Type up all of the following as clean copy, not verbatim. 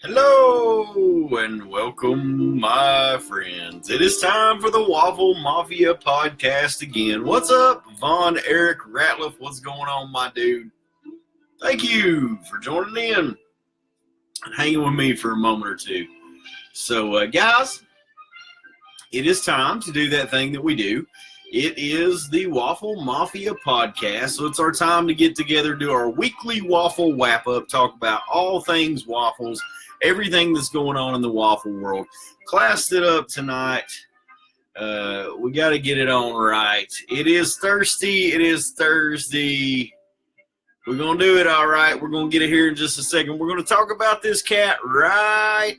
Hello and welcome, my friends. It is time for the Waffle Mafia podcast again. What's up, Von Eric Ratliff? What's going on, my dude? Thank you for joining in and hanging with me for a moment or two. So, guys, it is time to do that thing that we do. It is the Waffle Mafia podcast, so it's our time to get together, do our weekly waffle wrap-up, talk about all things waffles, everything that's going on in the waffle world. Classed it up tonight. We got to get it on right. It is thirsty. It is Thursday. We're going to do it all right. We're going to get it here in just a second. We're going to talk about this cat right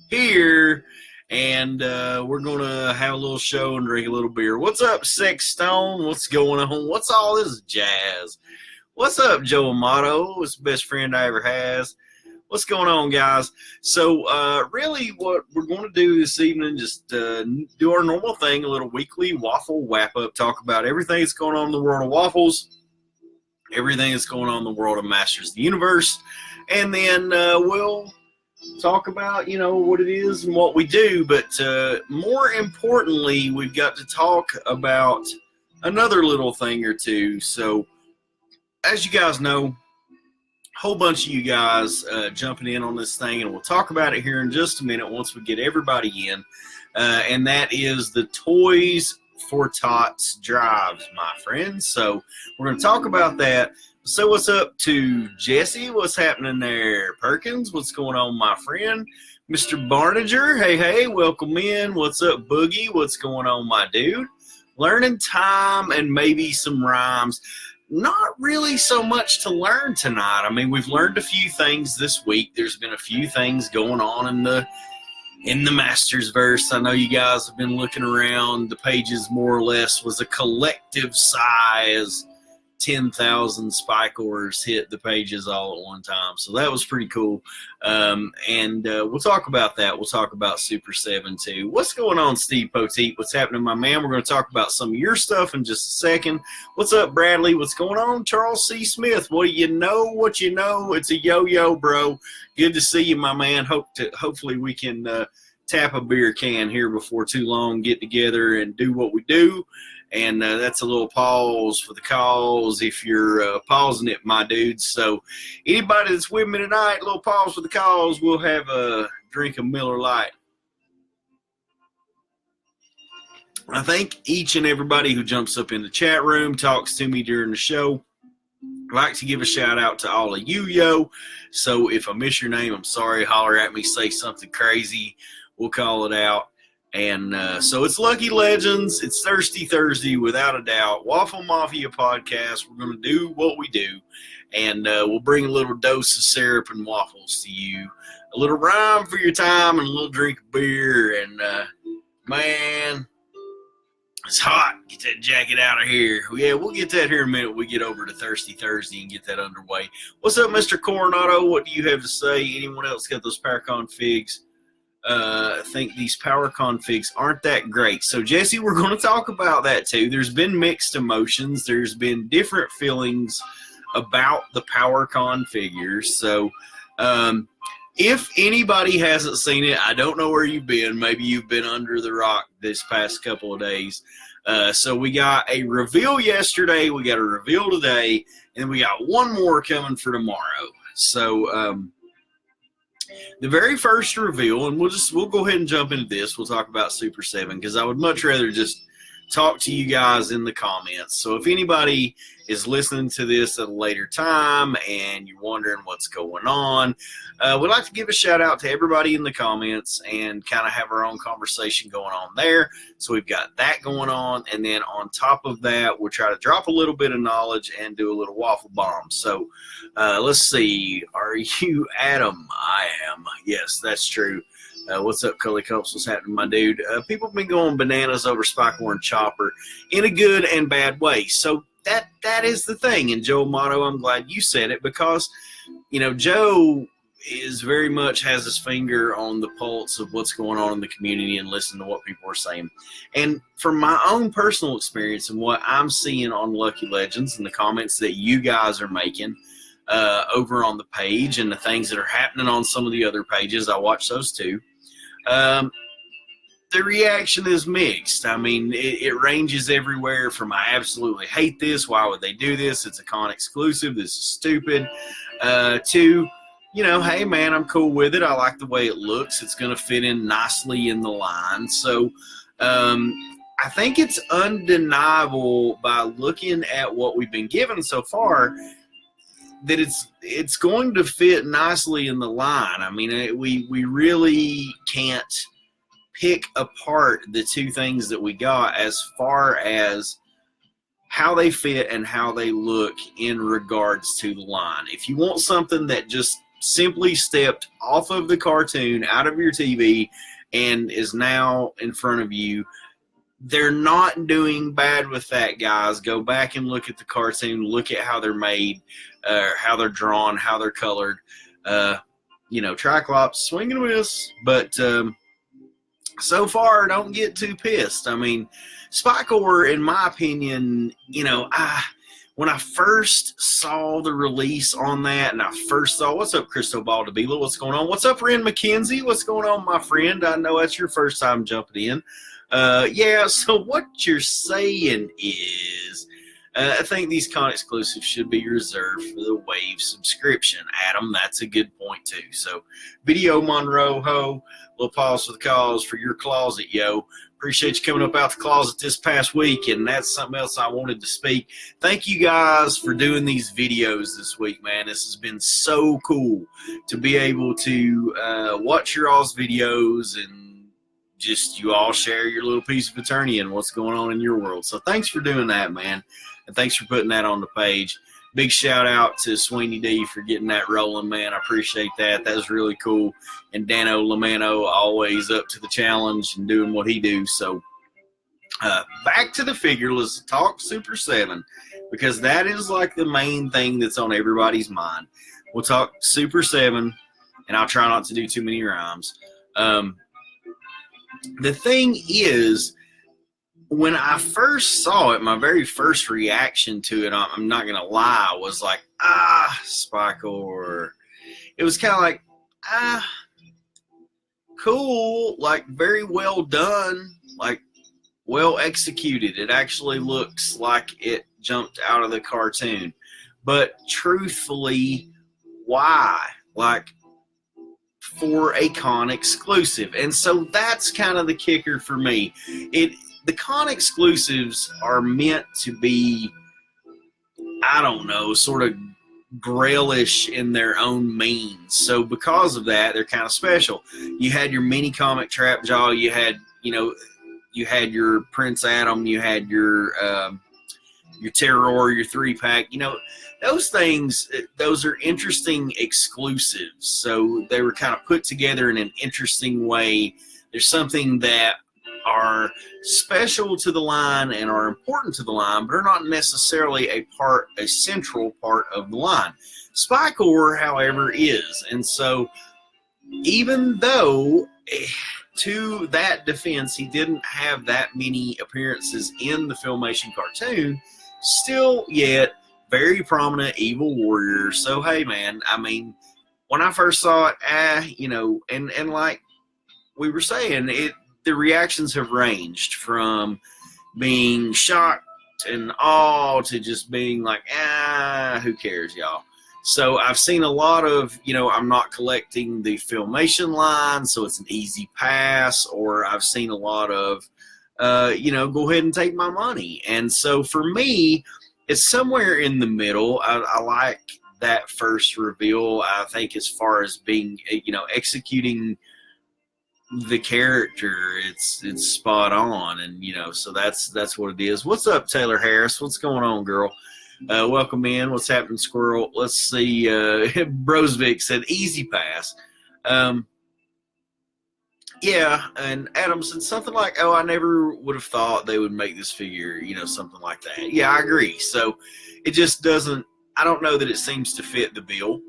here. And we're going to have a little show and drink a little beer. What's up, Sex Stone? What's going on? What's all this jazz? What's up, Joe Amato? It's the best friend I ever has. What's going on, guys? So, really what we're going to do this evening, just do our normal thing, a little weekly waffle wrap-up, talk about everything that's going on in the world of waffles, everything that's going on in the world of Masters of the Universe, and then we'll talk about, what it is and what we do, but more importantly, we've got to talk about another little thing or two. So, as you guys know, whole bunch of you guys jumping in on this thing, and we'll talk about it here in just a minute once we get everybody in, and that is the Toys for Tots drives, my friends. So we're going to talk about that. So what's up to Jesse? What's happening there? Perkins, what's going on, my friend? Mr. Barninger, hey, welcome in. What's up, Boogie? What's going on, my dude? Learning time and maybe some rhymes. Not really so much to learn tonight. I mean, we've learned a few things this week. There's been a few things going on in the Masters verse. I know you guys have been looking around. The pages more or less was a collective size. 10,000 spike ores hit the pages all at one time. So that was pretty cool. And we'll talk about that. We'll talk about Super 7 too. What's going on, Steve Poteet? What's happening, my man? We're going to talk about some of your stuff in just a second. What's up, Bradley? What's going on? Charles C. Smith. What do you know? What you know? It's a yo-yo, bro. Good to see you, my man. Hopefully we can tap a beer can here before too long, get together and do what we do. And that's a little pause for the cause if you're pausing it, my dudes. So anybody that's with me tonight, a little pause for the cause, we'll have a drink of Miller Lite. I thank each and everybody who jumps up in the chat room, talks to me during the show. I'd like to give a shout out to all of you, yo. So if I miss your name, I'm sorry. Holler at me, say something crazy. We'll call it out. And so it's Lucky Legends. It's Thirsty Thursday, without a doubt. Waffle Mafia podcast. We're going to do what we do. And we'll bring a little dose of syrup and waffles to you. A little rhyme for your time and a little drink of beer. And, man, it's hot. Get that jacket out of here. Yeah, we'll get that here in a minute. We get over to Thirsty Thursday and get that underway. What's up, Mr. Coronado? What do you have to say? Anyone else got those Paracon figs? I think these power configs aren't that great. So, Jesse, we're going to talk about that too. There's been mixed emotions. There's been different feelings about the power configures. So, if anybody hasn't seen it, I don't know where you've been. Maybe you've been under the rock this past couple of days. So we got a reveal yesterday. We got a reveal today. And we got one more coming for tomorrow. So, the very first reveal, and we'll go ahead and jump into this. We'll talk about Super 7 because I would much rather just talk to you guys in the comments. So if anybody is listening to this at a later time and you're wondering what's going on, we'd like to give a shout out to everybody in the comments and kind of have our own conversation going on there. So we've got that going on. And then on top of that, we'll try to drop a little bit of knowledge and do a little waffle bomb. So let's see. Are you Adam? I am. Yes, that's true. What's up, Cully Cups? What's happening, my dude? People have been going bananas over Spike Warren Chopper in a good and bad way. So that is the thing. And Joe Amato, I'm glad you said it because, Joe is very much has his finger on the pulse of what's going on in the community and listen to what people are saying. And from my own personal experience and what I'm seeing on Lucky Legends and the comments that you guys are making, over on the page and the things that are happening on some of the other pages. I watch those too. The reaction is mixed. I mean, it ranges everywhere from I absolutely hate this, why would they do this, it's a con exclusive, this is stupid, to, you know, hey man, I'm cool with it, I like the way it looks, it's going to fit in nicely in the line. So I think it's undeniable by looking at what we've been given so far that it's going to fit nicely in the line. I mean, we really can't pick apart the two things that we got as far as how they fit and how they look in regards to the line. If you want something that just simply stepped off of the cartoon, out of your TV, and is now in front of you, they're not doing bad with that, guys. Go back and look at the cartoon, look at how they're made, how they're drawn, how they're colored. You know, Triclops, swing and miss, but so far, don't get too pissed. I mean, Spikor, in my opinion, you know, when I first saw the release on that, and I first saw, what's up, Cristobal Dabila? What's going on? What's up, Ren McKenzie? What's going on, my friend? I know that's your first time jumping in. Yeah, so what you're saying is, I think these con exclusives should be reserved for the Wave subscription. Adam, that's a good point too. So, Video Monroe Ho, little pause for the cause for your closet, yo. Appreciate you coming up out the closet this past week, and that's something else I wanted to speak. Thank you guys for doing these videos this week, man. This has been so cool to be able to watch your all's videos and just you all share your little piece of eternity and what's going on in your world. So thanks for doing that, man. And thanks for putting that on the page. Big shout out to Sweeney D for getting that rolling, man. I appreciate that. That was really cool. And Dano Lamano always up to the challenge and doing what he do. So back to the figure. Let's talk Super 7 because that is like the main thing that's on everybody's mind. We'll talk Super 7, and I'll try not to do too many rhymes. The thing is, when I first saw it, my very first reaction to it, I'm not going to lie, was like, Spikor. It was kind of like, cool, like very well done, like well executed. It actually looks like it jumped out of the cartoon. But truthfully, why? Like, for a con exclusive. And so that's kind of the kicker for me. The con exclusives are meant to be, I don't know, sort of grailish in their own means. So because of that, they're kind of special. You had your mini comic Trap Jaw, you had your Prince Adam, you had your Terror, your 3-pack, those things, those are interesting exclusives. So they were kind of put together in an interesting way. There's something that are special to the line and are important to the line, but are not necessarily a central part of the line. Spikor, however, is. And so even though, to that defense, he didn't have that many appearances in the Filmation cartoon, still yet very prominent evil warrior. So, hey, man, I mean, when I first saw it, and like we were saying, the reactions have ranged from being shocked and awe to just being like, who cares, y'all? So I've seen a lot of, I'm not collecting the Filmation line, so it's an easy pass, or I've seen a lot of, go ahead and take my money. And so for me, it's somewhere in the middle. I like that first reveal. I think as far as being, executing the character, it's spot on, and so that's what it is. What's up, Taylor Harris? What's going on, girl? Welcome in. What's happening, Squirrel? Let's see. Brosvik said easy pass. Yeah, and Adam said something like, I never would have thought they would make this figure, something like that. Yeah, I agree. So it just doesn't, I don't know that it seems to fit the bill.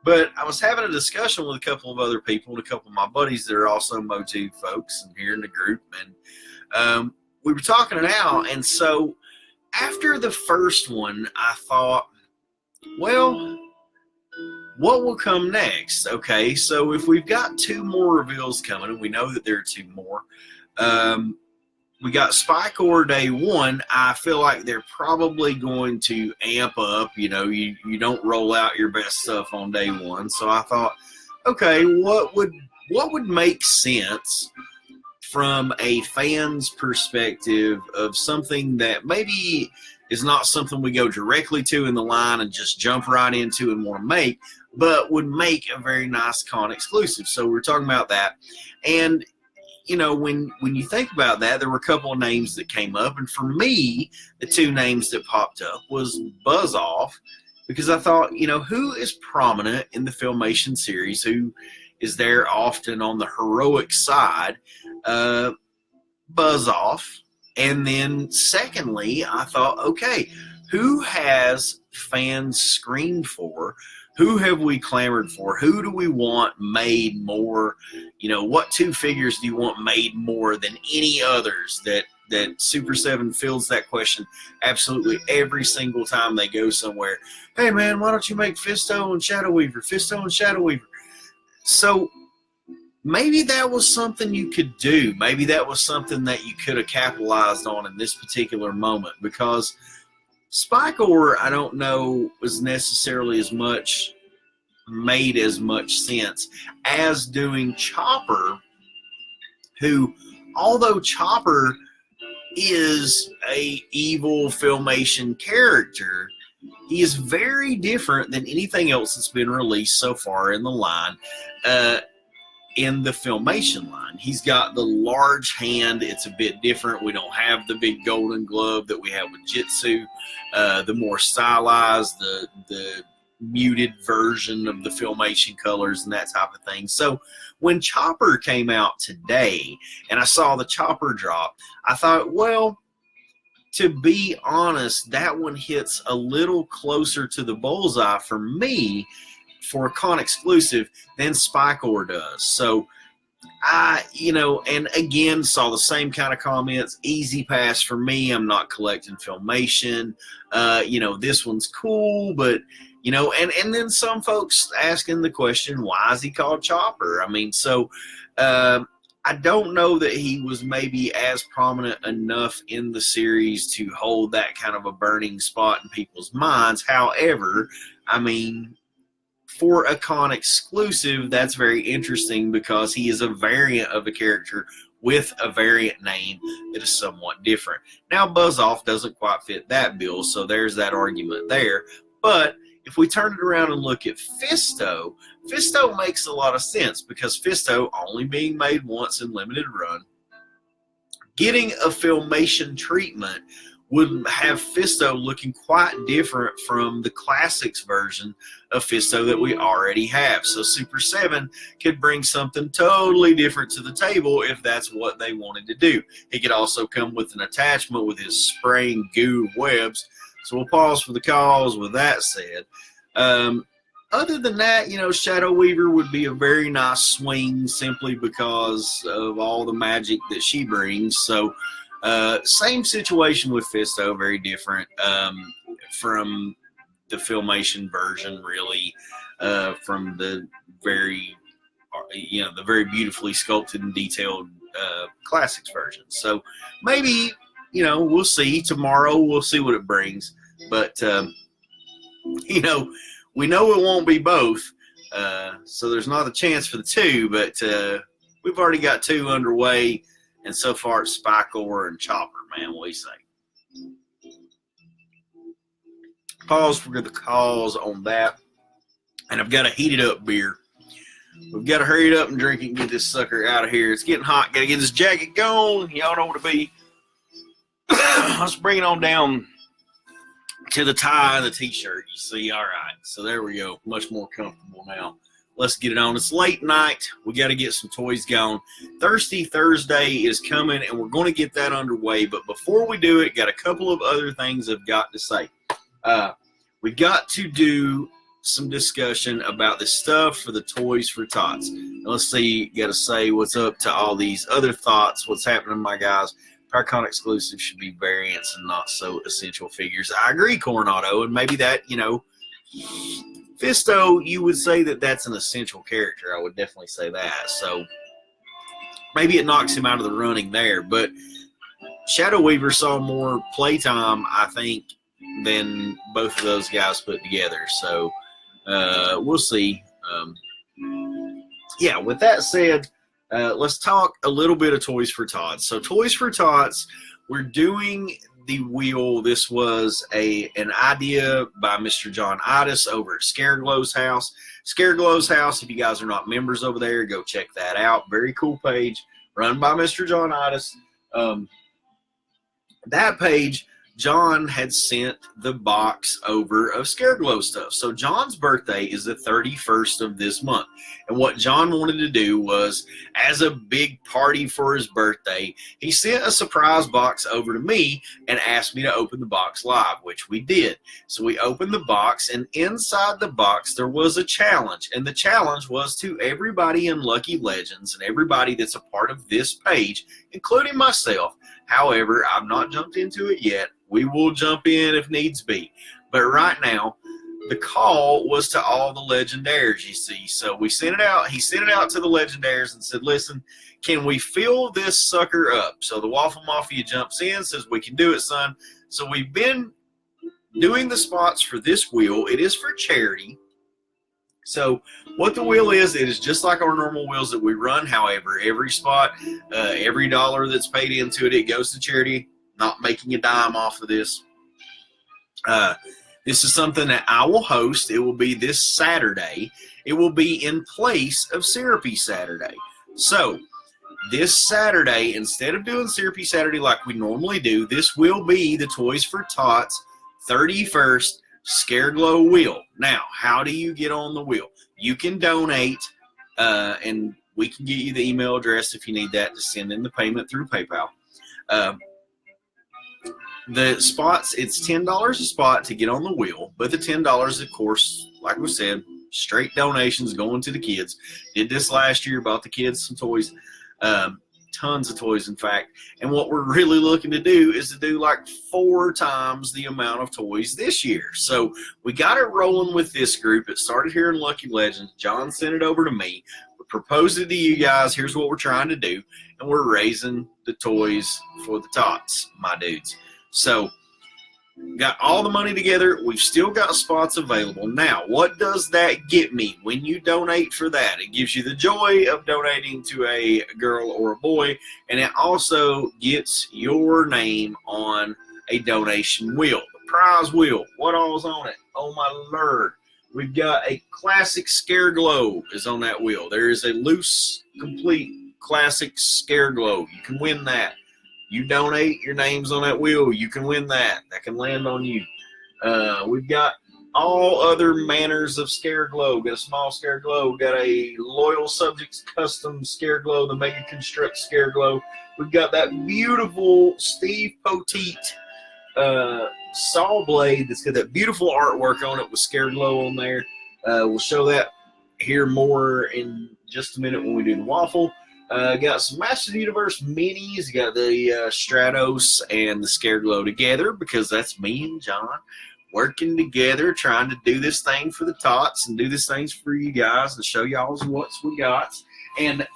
But I was having a discussion with a couple of other people and a couple of my buddies that are also Motu folks and here in the group. And we were talking it out. And so after the first one, I thought, well, what will come next? Okay, so if we've got 2 more reveals coming, and we know that there are 2 more, we got Spike Or Day 1. I feel like they're probably going to amp up. You know, you don't roll out your best stuff on day 1. So I thought, okay, what would make sense from a fan's perspective of something that maybe is not something we go directly to in the line and just jump right into and want to make, but would make a very nice con exclusive. So we're talking about that. And, you know, when you think about that, there were a couple of names that came up. And for me, the 2 names that popped up was Buzz Off, because I thought, you know, who is prominent in the Filmation series, who is there often on the heroic side? Buzz Off. And then secondly, I thought, okay, who has fans screamed for? Who have we clamored for? Who do we want made more? You know, what 2 figures do you want made more than any others? That Super 7 fields that question absolutely every single time they go somewhere. Hey man, why don't you make Fisto and Shadow Weaver? Fisto and Shadow Weaver. So maybe that was something you could do. Maybe that was something that you could have capitalized on in this particular moment, because Spike Or, I don't know, was necessarily made as much sense as doing Chopper, who, although Chopper is a evil Filmation character, he is very different than anything else that's been released so far in the line. In the Filmation line, he's got the large hand. It's a bit different. We don't have the big golden glove that we have with Jitsu. The more stylized, the muted version of the Filmation colors and that type of thing. So when Chopper came out today and I saw the Chopper drop, I thought, well, to be honest, that one hits a little closer to the bullseye for me for a con exclusive than Spike Or does. So I, you know, and again, saw the same kind of comments. Easy pass for me. I'm not collecting Filmation. You know, this one's cool, but, you know, and then some folks asking the question, why is he called Chopper? I mean, so I don't know that he was maybe as prominent enough in the series to hold that kind of a burning spot in people's minds. However, I mean, for a con exclusive, that's very interesting because he is a variant of a character with a variant name that is somewhat different. Now, Buzz Off doesn't quite fit that bill, so there's that argument there. But if we turn it around and look at Fisto, Fisto makes a lot of sense because Fisto, only being made once in limited run, getting a Filmation treatment would have Fisto looking quite different from the classics version of Fisto that we already have. So Super 7 could bring something totally different to the table if that's what they wanted to do. He could also come with an attachment with his spraying goo webs. So we'll pause for the cause with that said. Other than that, you know, Shadow Weaver would be a very nice swing simply because of all the magic that she brings. So same situation with Fisto, very different from the Filmation version, really, from the very, you know, the very beautifully sculpted and detailed classics version. So maybe, you know, we'll see tomorrow. We'll see what it brings. But, you know it won't be both. So there's not a chance for the 2, but we've already got 2 underway. And so far it's Spike Or and Chopper, man. What do you say? Pause for the cause on that. And I've got a heated up beer. We've got to hurry it up and drink it and get this sucker out of here. It's getting hot. Got to get this jacket going. Y'all know what it be. Let's bring it on down to the tie and the t-shirt. You see, all right. So there we go. Much more comfortable now. Let's get it on. It's late night. We got to get some toys going. Thirsty Thursday is coming, and we're going to get that underway. But before we do it, got a couple of other things I've got to say. We got to do some discussion about the stuff for the Toys for Tots. Now, let's see. Got to say what's up to all these other thoughts. What's happening, my guys? PowerCon exclusives should be variants and not so essential figures. I agree, Coronado, and maybe that, you know, Fisto, you would say that that's an essential character. I would definitely say that. So maybe it knocks him out of the running there. But Shadow Weaver saw more playtime, I think, than both of those guys put together. So we'll see. Yeah, with that said, let's talk a little bit of Toys for Tots. So Toys for Tots, we're doing the wheel. This was an idea by Mr. John Idis over at Scareglow's house. Scareglow's house, if you guys are not members over there, go check that out. Very cool page run by Mr. John Idis. That page, John had sent the box over of Scareglow stuff. So John's birthday is the 31st of this month. And what John wanted to do was, as a big party for his birthday, he sent a surprise box over to me and asked me to open the box live, which we did. So we opened the box, and inside the box there was a challenge. And the challenge was to everybody in Lucky Legends and everybody that's a part of this page, including myself. However, I've not jumped into it yet. We will jump in if needs be. But right now, the call was to all the Legendaires, you see. So we sent it out. He sent it out to the Legendaires and said, listen, can we fill this sucker up? So the Waffle Mafia jumps in, says, we can do it, son. So we've been doing the spots for this wheel. It is for charity. So what the wheel is, it is just like our normal wheels that we run. However, every spot, every dollar that's paid into it, it goes to charity. Not making a dime off of this. This is something that I will host. It will be this Saturday. It will be in place of Syrupy Saturday. So this Saturday, instead of doing Syrupy Saturday like we normally do, this will be the Toys for Tots 31st Scareglow wheel. Now, how do you get on the wheel? You can donate, and we can get you the email address if you need that to send in the payment through PayPal. The spots, it's $10 a spot to get on the wheel, but the $10, of course, like we said, straight donations going to the kids. Did this last year, bought the kids some toys, tons of toys, in fact. And what we're really looking to do is to do like 4 times the amount of toys this year. So we got it rolling with this group. It started here in Lucky Legends. John sent it over to me. We proposed it to you guys. Here's what we're trying to do. And we're raising the toys for the tots, my dudes. So, got all the money together. We've still got spots available. Now, what does that get me when you donate for that? It gives you the joy of donating to a girl or a boy, and it also gets your name on a donation wheel. The prize wheel. What all's on it? Oh, my Lord. We've got a classic Scareglow is on that wheel. There is a loose, complete classic Scareglow. You can win that. You donate, your name's on that wheel, you can win that. That can land on you. We've got all other manners of Scareglow. We've got a small Scareglow. We've got a Loyal Subjects Custom Scareglow, the Mega Construct Scareglow. We've got that beautiful Steve Poteet saw blade that's got that beautiful artwork on it with Scareglow on there. We'll show that here more in just a minute when we do the waffle. Got some Masters of the Universe minis. Got the Stratos and the Scareglow together because that's me and John working together trying to do this thing for the tots and do this thing for you guys and show y'all what we got. And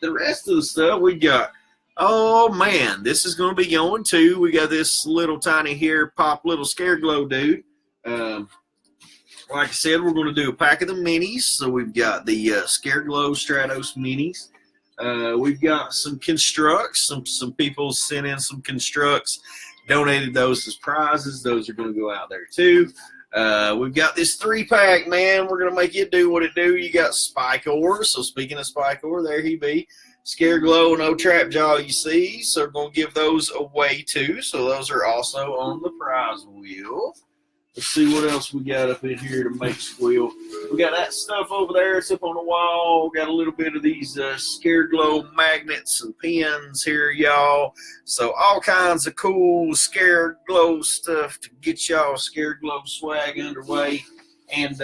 the rest of the stuff we got, oh man, this is going to be going too. We got this little tiny hair pop little Scareglow dude. Like I said, we're going to do a pack of the minis. So we've got the Scareglow Stratos minis. We've got some constructs. Some people sent in some constructs, donated those as prizes. Those are going to go out there too. We've got this 3-pack, man. We're going to make it do what it do. You got Spike-Or. So speaking of Spike-Or, there he be. Scareglow, no trap jaw, you see. So we're going to give those away too. So those are also on the prize wheel. Let's see what else we got up in here to make squeal. We got that stuff over there. It's up on the wall. Got a little bit of these Scareglow magnets and pins here, y'all. So all kinds of cool Scareglow stuff to get y'all Scareglow swag underway. And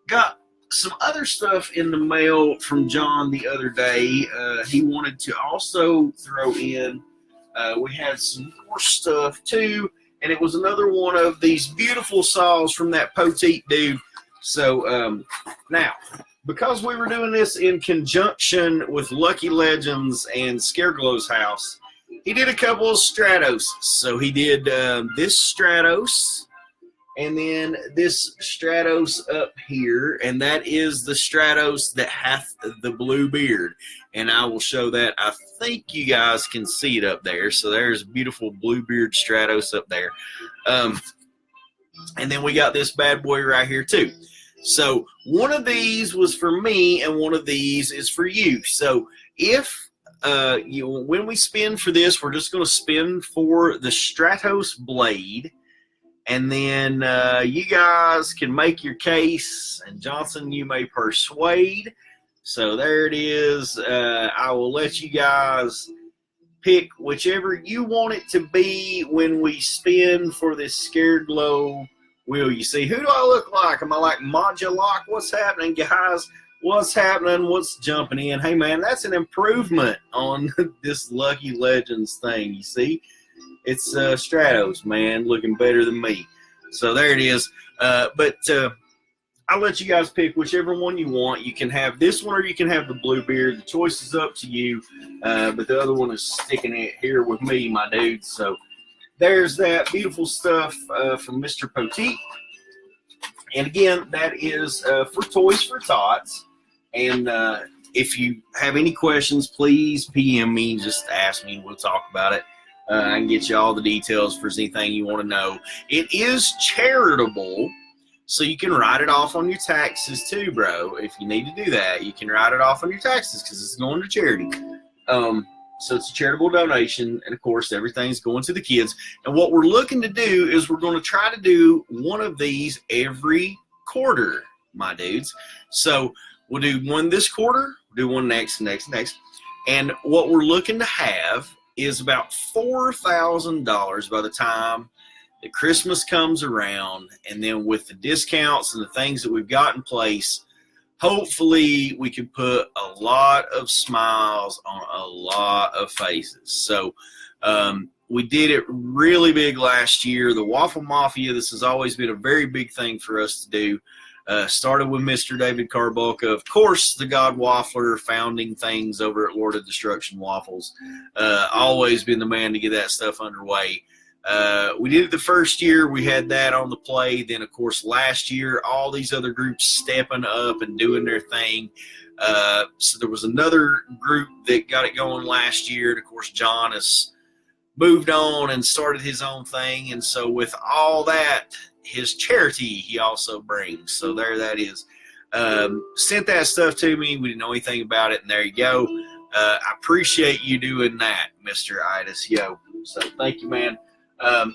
got some other stuff in the mail from John the other day. He wanted to also throw in, we had some more stuff too. And it was another one of these beautiful saws from that Poteet dude. So now, because we were doing this in conjunction with Lucky Legends and Scareglow's house, he did a couple of Stratos. So he did this Stratos, and then this Stratos up here, and that is the Stratos that hath the blue beard. And I will show that. I think you guys can see it up there. So there's beautiful blue beard Stratos up there. And then we got this bad boy right here too. So one of these was for me, and one of these is for you. So if when we spin for this, we're just going to spin for the Stratos blade. And then you guys can make your case, and Johnson, you may persuade. So there it is. I will let you guys pick whichever you want it to be when we spin for this Scareglow wheel. You see, who do I look like? Am I like Modulok? What's happening, guys? What's happening? What's jumping in? Hey, man, that's an improvement on this Lucky Legends thing, you see. It's Stratos, man, looking better than me. So there it is. But I'll let you guys pick whichever one you want. You can have this one, or you can have the blue beard. The choice is up to you. But the other one is sticking it here with me, my dude. So there's that beautiful stuff from Mr. Poteet. And again, that is for Toys for Tots. And if you have any questions, please PM me. Just ask me. We'll talk about it. I can get you all the details if there's anything you want to know. It is charitable, so you can write it off on your taxes too, bro. If you need to do that, you can write it off on your taxes because it's going to charity. So it's a charitable donation, and of course, everything's going to the kids. And what we're looking to do is we're going to try to do one of these every quarter, my dudes. So we'll do one this quarter, we'll do one next. And what we're looking to have is about $4,000 by the time that Christmas comes around. And then with the discounts and the things that we've got in place, hopefully we can put a lot of smiles on a lot of faces. So we did it really big last year. The Waffle Mafia, this has always been a very big thing for us to do. Started with Mr. David Carbulka, of course, the God Waffler, founding things over at Lord of Destruction Waffles. Always been the man to get that stuff underway. We did it the first year. We had that on the play. Then, of course, last year, all these other groups stepping up and doing their thing. So there was another group that got it going last year. And, of course, John has moved on and started his own thing. And so with all that, his charity he also brings. So there that is. Sent that stuff to me. We didn't know anything about it, and there you go. I appreciate you doing that, Mr. Itis. Yo. So thank you, man.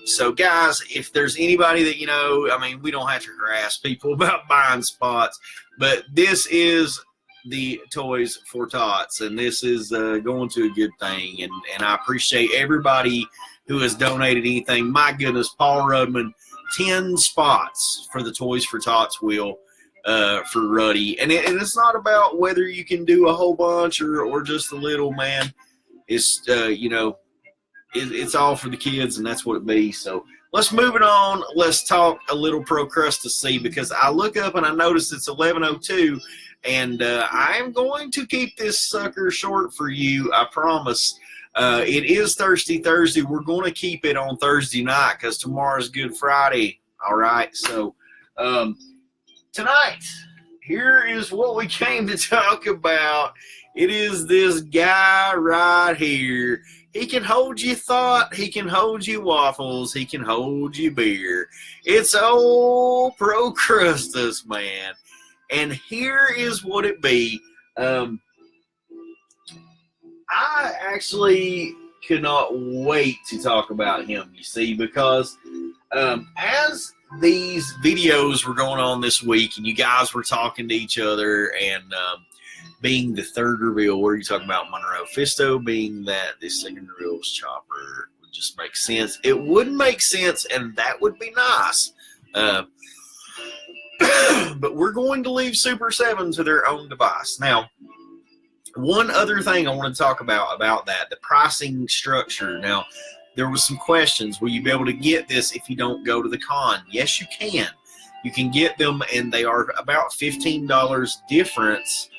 So guys, if there's anybody that, you know, I mean, we don't have to harass people about buying spots, but this is the Toys for Tots, and this is going to a good thing, and I appreciate everybody who has donated anything. My goodness, Paul Rudman, 10 spots for the Toys for Tots wheel for Ruddy. And it's not about whether you can do a whole bunch or just a little, man. It's, you know, it's all for the kids, and that's what it be. So let's move it on. Let's talk a little Procrustus, because I look up and I notice it's 11:02, and I am going to keep this sucker short for you, I promise. It is Thirsty Thursday. We're going to keep it on Thursday night because tomorrow's Good Friday. All right. So tonight, here is what we came to talk about. It is this guy right here. He can hold you thought. He can hold you waffles. He can hold you beer. It's old Procrustus, man. And here is what it be. I actually could not wait to talk about him, you see, because as these videos were going on this week and you guys were talking to each other and being the third reveal, where you talking about Monroe Fisto, being that the second reveal was Chopper, would just make sense. It would make sense, and that would be nice. But we're going to leave Super 7 to their own device. Now, one other thing I want to talk about that, the pricing structure. Now, there was some questions. Will you be able to get this if you don't go to the con? Yes, you can. You can get them, and they are about $15 difference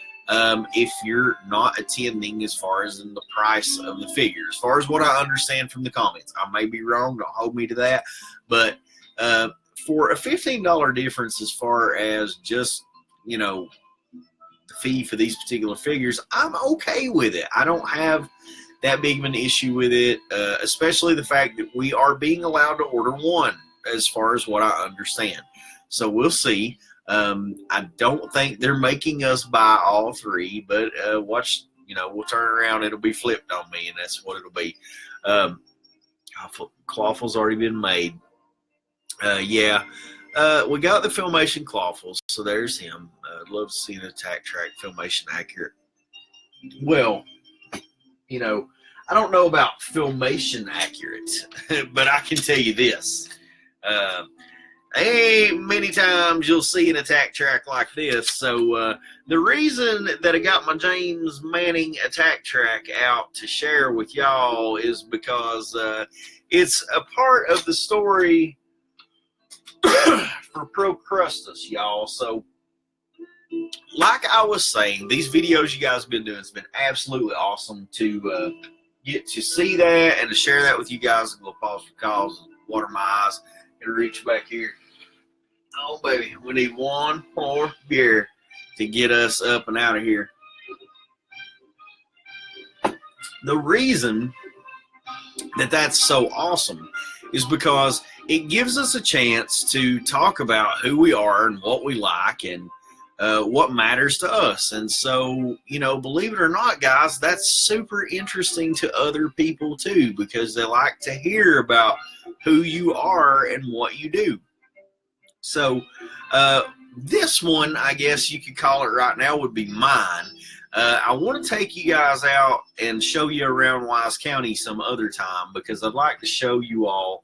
if you're not attending, as far as in the price of the figure. As far as what I understand from the comments, I may be wrong, don't hold me to that, but for a $15 difference as far as just, you know, the fee for these particular figures, I'm okay with it. I don't have that big of an issue with it, especially the fact that we are being allowed to order one, as far as what I understand. So we'll see. I don't think they're making us buy all three, but watch, you know, we'll turn around, it'll be flipped on me, and that's what it'll be. Clawful's already been made. Yeah. We got the Filmation Clawfuls, so there's him. I'd love to see an attack track Filmation accurate. Well, you know, I don't know about Filmation accurate, but I can tell you this. Ain't many times you'll see an attack track like this. So the reason that I got my James Manning attack track out to share with y'all is because it's a part of the story for Procrustus, y'all. So like I was saying, these videos you guys have been doing, it's been absolutely awesome to get to see that and to share that with you guys. I'm going to pause for calls and water my eyes and reach back here. Oh, baby, we need one more beer to get us up and out of here. The reason that that's so awesome is because it gives us a chance to talk about who we are and what we like and what matters to us. And so, you know, believe it or not, guys, that's super interesting to other people too, because they like to hear about who you are and what you do. So this one, I guess you could call it right now, would be mine. I want to take you guys out and show you around Wise County some other time, because I'd like to show you all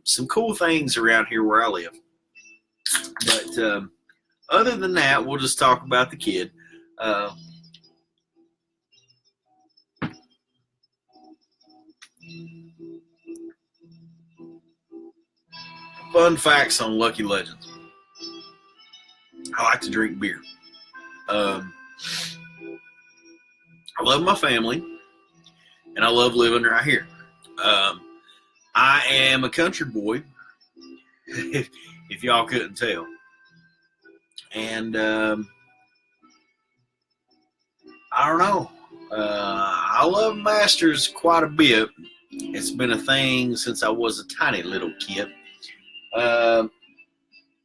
some cool things around here where I live. But other than that, we'll just talk about the kid. Fun facts on Lucky Legends. I like to drink beer. I love my family, and I love living right here. I am a country boy, if y'all couldn't tell. And I don't know. I love Masters quite a bit. It's been a thing since I was a tiny little kid.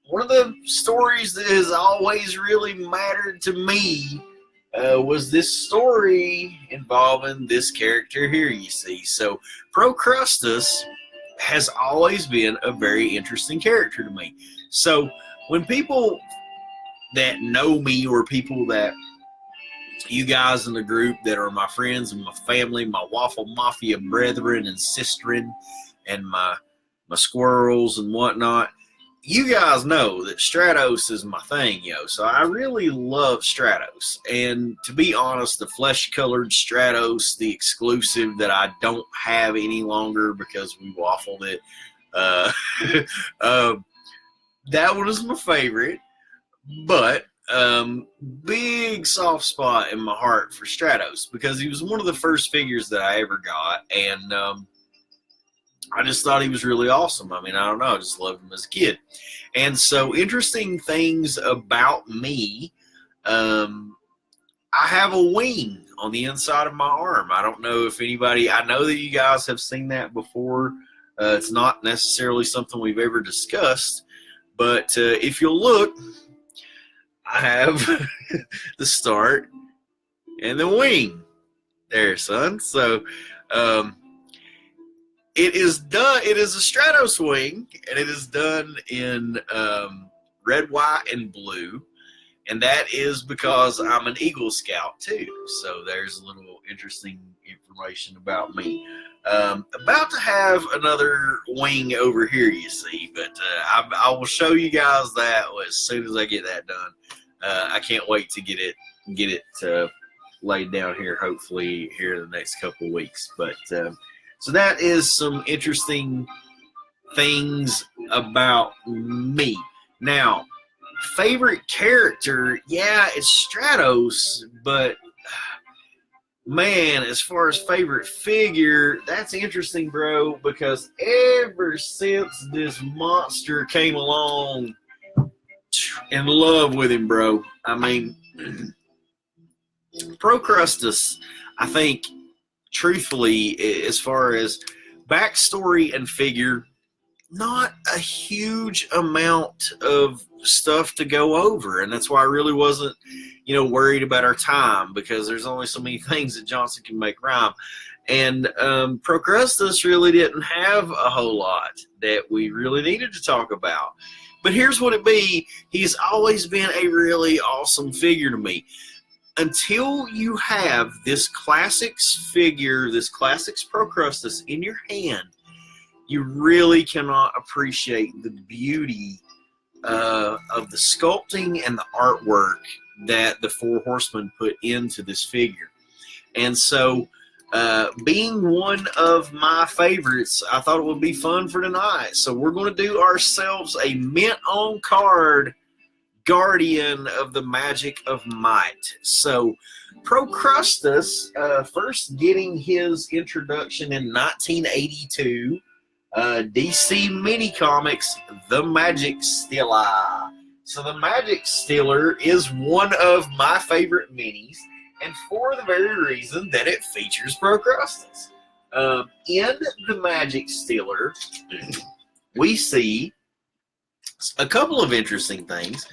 One of the stories that has always really mattered to me was this story involving this character here, you see. So Procrustus has always been a very interesting character to me. So when people that know me, or people that you guys in the group that are my friends and my family, my Waffle Mafia brethren and sisterin, and my squirrels and whatnot, you guys know that Stratos is my thing, yo. So I really love Stratos. And to be honest, the flesh-colored Stratos, the exclusive that I don't have any longer because we waffled it, that one is my favorite. But big soft spot in my heart for Stratos, because he was one of the first figures that I ever got. And I just thought he was really awesome. I mean, I don't know. I just loved him as a kid. And so, interesting things about me. I have a wing on the inside of my arm. I don't know if anybody, I know that you guys have seen that before. It's not necessarily something we've ever discussed. But if you'll look, I have the start and the wing there, son. So, it is done. It is a Stratos wing, and it is done in red, white, and blue. And that is because I'm an Eagle Scout, too. So there's a little interesting information about me. About to have another wing over here, you see. But I will show you guys that as soon as I get that done. I can't wait to get it laid down here, hopefully, here in the next couple of weeks. But so that is some interesting things about me. Now, favorite character, yeah, it's Stratos, but man, as far as favorite figure, that's interesting, bro, because ever since this monster came along, in love with him, bro. I mean, Procrustus, I think, truthfully, as far as backstory and figure, not a huge amount of stuff to go over, and that's why I really wasn't, worried about our time, because there's only so many things that Johnson can make rhyme. And Procrustus really didn't have a whole lot that we really needed to talk about. But here's what it be. He's always been a really awesome figure to me. Until you have this classics figure, this classics Procrustus in your hand, you really cannot appreciate the beauty of the sculpting and the artwork that the Four Horsemen put into this figure. And so, being one of my favorites, I thought it would be fun for tonight. So we're going to do ourselves a mint on card Guardian of the Magic of Might. So Procrustus, first getting his introduction in 1982, DC Mini Comics, The Magic Stealer. So the Magic Stealer is one of my favorite minis, and for the very reason that it features Procrustus. In the Magic Stealer, we see a couple of interesting things,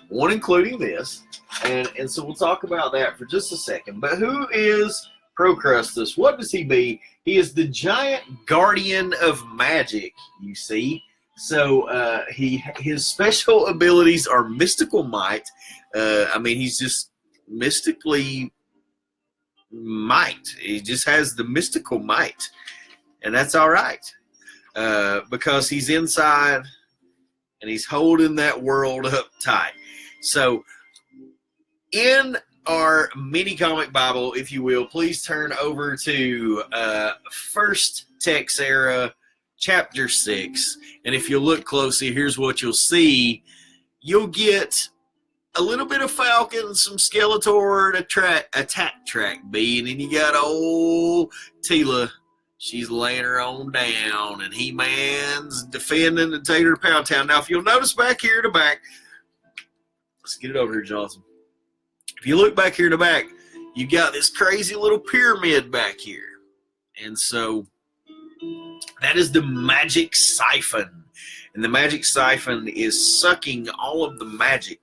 one including this, and so we'll talk about that for just a second. But who is Procrustus? What does he be? He is the giant guardian of magic, you see. So his special abilities are mystical might. He's just mystically might. He just has the mystical might, and that's all right, because he's inside and he's holding that world up tight. So in our mini comic Bible, if you will, please turn over to First Tex Era, Chapter 6. And if you look closely, here's what you'll see. You'll get a little bit of Falcon, some Skeletor, attack track B, and then you got old Tila. She's laying her on down, and He-Man's defending and taking her to Pound Town. Now, if you'll notice back here in the back, let's get it over here, Johnson. If you look back here in the back, you got this crazy little pyramid back here. And so that is the magic siphon. And the magic siphon is sucking all of the magic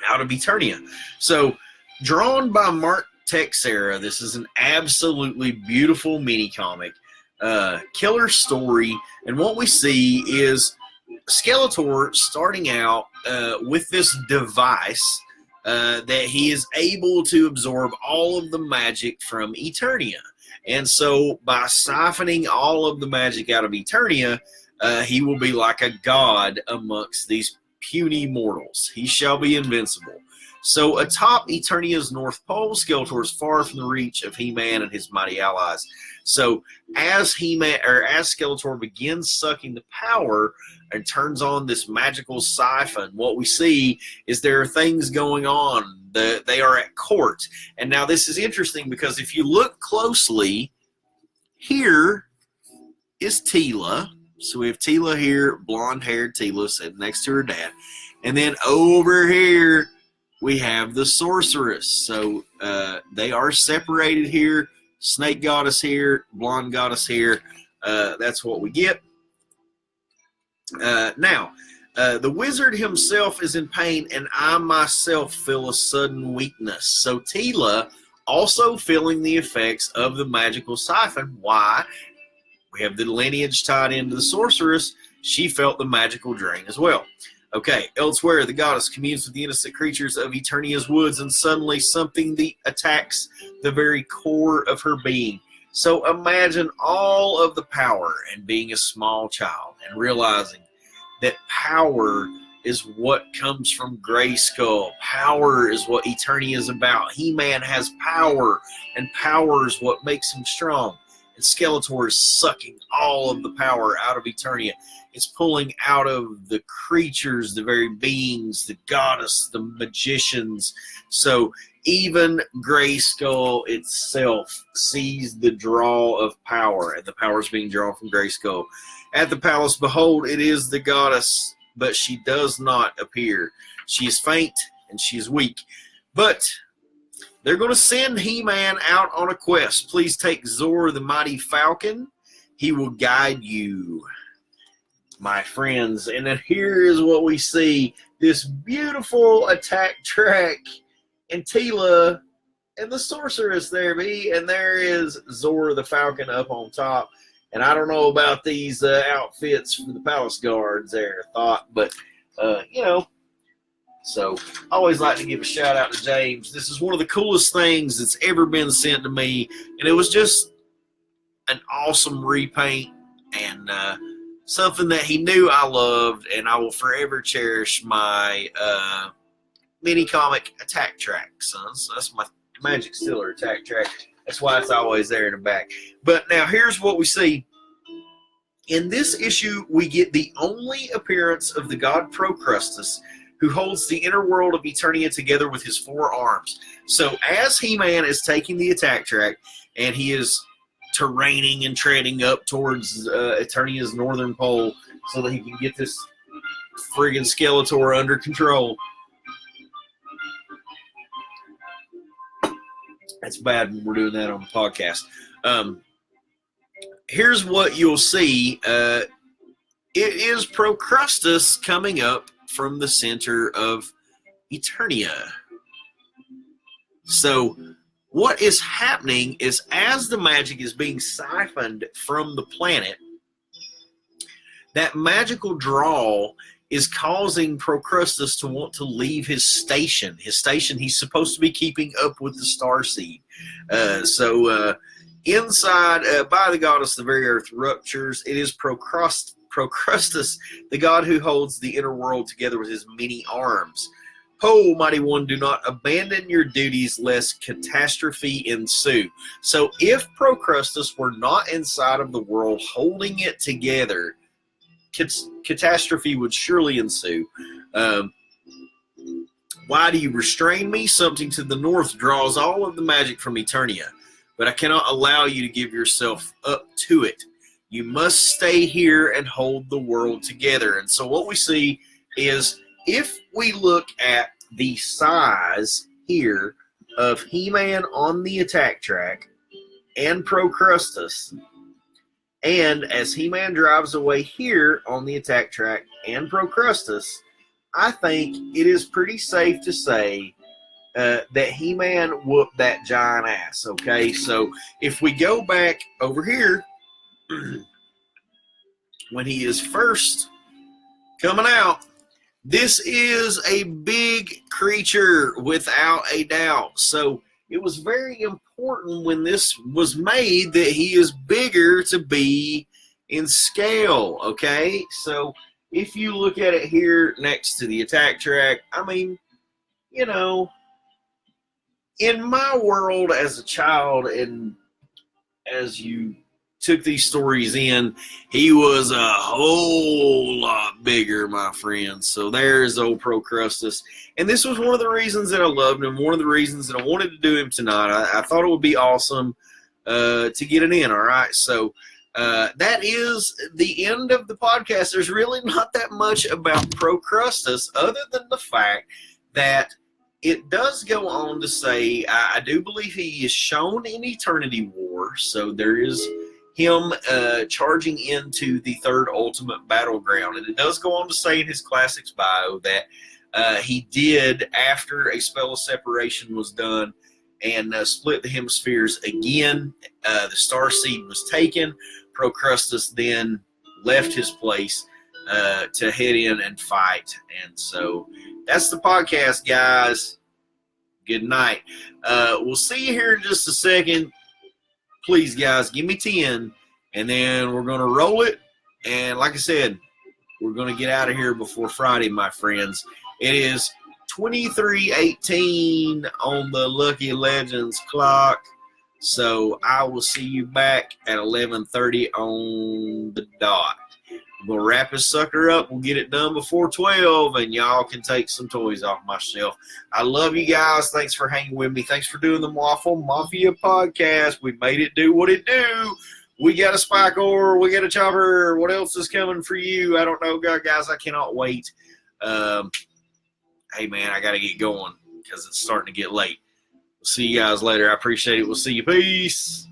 out of Eternia. So, drawn by Mark Texera, this is an absolutely beautiful mini comic, killer story, and what we see is Skeletor starting out with this device that he is able to absorb all of the magic from Eternia. And so, by siphoning all of the magic out of Eternia, he will be like a god amongst these puny mortals. He shall be invincible. So atop Eternia's North Pole, Skeletor is far from the reach of He-Man and his mighty allies. So as Skeletor begins sucking the power and turns on this magical siphon, what we see is there are things going on. They are at court. And now this is interesting because if you look closely, here is Tila. So we have Tila here, blonde-haired Tila sitting next to her dad. And then over here, we have the sorceress. So they are separated here. Snake goddess here, blonde goddess here. That's what we get. Now, the wizard himself is in pain, and I myself feel a sudden weakness. So Tila also feeling the effects of the magical siphon. Why? We have the lineage tied into the sorceress. She felt the magical drain as well. Okay, elsewhere, the goddess communes with the innocent creatures of Eternia's woods, and suddenly something attacks the very core of her being. So imagine all of the power and being a small child and realizing that power is what comes from Grayskull. Power is what Eternia is about. He-Man has power, and power is what makes him strong. and Skeletor is sucking all of the power out of Eternia. It's pulling out of the creatures, the very beings, the goddess, the magicians. So even Grayskull itself sees the draw of power, and the power is being drawn from Grayskull. At the palace, behold, it is the goddess, but she does not appear. She is faint and she is weak. But they're going to send He-Man out on a quest. Please take Zor the Mighty Falcon. He will guide you, my friends. And then here is what we see. This beautiful attack track. And Teela and the sorceress there be. And there is Zor the Falcon up on top. And I don't know about these outfits for the palace guards there, but, you know. So, I always like to give a shout out to James. This is one of the coolest things that's ever been sent to me. And it was just an awesome repaint and something that he knew I loved. And I will forever cherish my mini comic attack track, sons. That's my Magic Stealer attack track. That's why it's always there in the back. But now here's what we see. In this issue, we get the only appearance of the god Procrustus, who holds the inner world of Eternia together with his 4 arms. So as He-Man is taking the attack track, and he is terraining and treading up towards Eternia's northern pole so that he can get this friggin' Skeletor under control. That's bad when we're doing that on the podcast. Here's what you'll see. It is Procrustus coming up from the center of Eternia. So what is happening is as the magic is being siphoned from the planet, that magical draw is causing Procrustus to want to leave his station. His station he's supposed to be keeping up with the Starseed. Inside, by the goddess, the very earth ruptures. It is Procrustus, the god who holds the inner world together with his many arms. Ho, mighty one, do not abandon your duties lest catastrophe ensue. So if Procrustus were not inside of the world holding it together, catastrophe would surely ensue. Why do you restrain me? Something to the north draws all of the magic from Eternia, but I cannot allow you to give yourself up to it. You must stay here and hold the world together. And so what we see is if we look at the size here of He-Man on the attack track and Procrustus, and as He-Man drives away here on the attack track and Procrustus, I think it is pretty safe to say that He-Man whooped that giant ass, okay? So if we go back over here, when he is first coming out, this is a big creature without a doubt. So it was very important when this was made that he is bigger to be in scale, okay? So if you look at it here next to the attack track, I mean, you know, in my world as a child and as you took these stories in, he was a whole lot bigger, my friends. So there's old Procrustus. And this was one of the reasons that I loved him, one of the reasons that I wanted to do him tonight. I thought it would be awesome to get it in, all right? So that is the end of the podcast. There's really not that much about Procrustus other than the fact that it does go on to say, I do believe he is shown in Eternity War, so there is him charging into the third ultimate battleground. And it does go on to say in his classics bio that he did, after a spell of separation was done and split the hemispheres again, the Starseed was taken. Procrustus then left his place to head in and fight. And so that's the podcast, guys. Good night. We'll see you here in just a second. Please, guys, give me 10, and then we're going to roll it. And like I said, we're going to get out of here before Friday, my friends. It is 23:18 on the Lucky Legends clock. So I will see you back at 11:30 on the dot. We'll wrap this sucker up. We'll get it done before 12, and y'all can take some toys off my shelf. I love you guys. Thanks for hanging with me. Thanks for doing the Waffle Mafia podcast. We made it do what it do. We got a spike ore. We got a chopper. What else is coming for you? I don't know, guys. I cannot wait. Hey, man, I got to get going because it's starting to get late. We'll see you guys later. I appreciate it. We'll see you. Peace.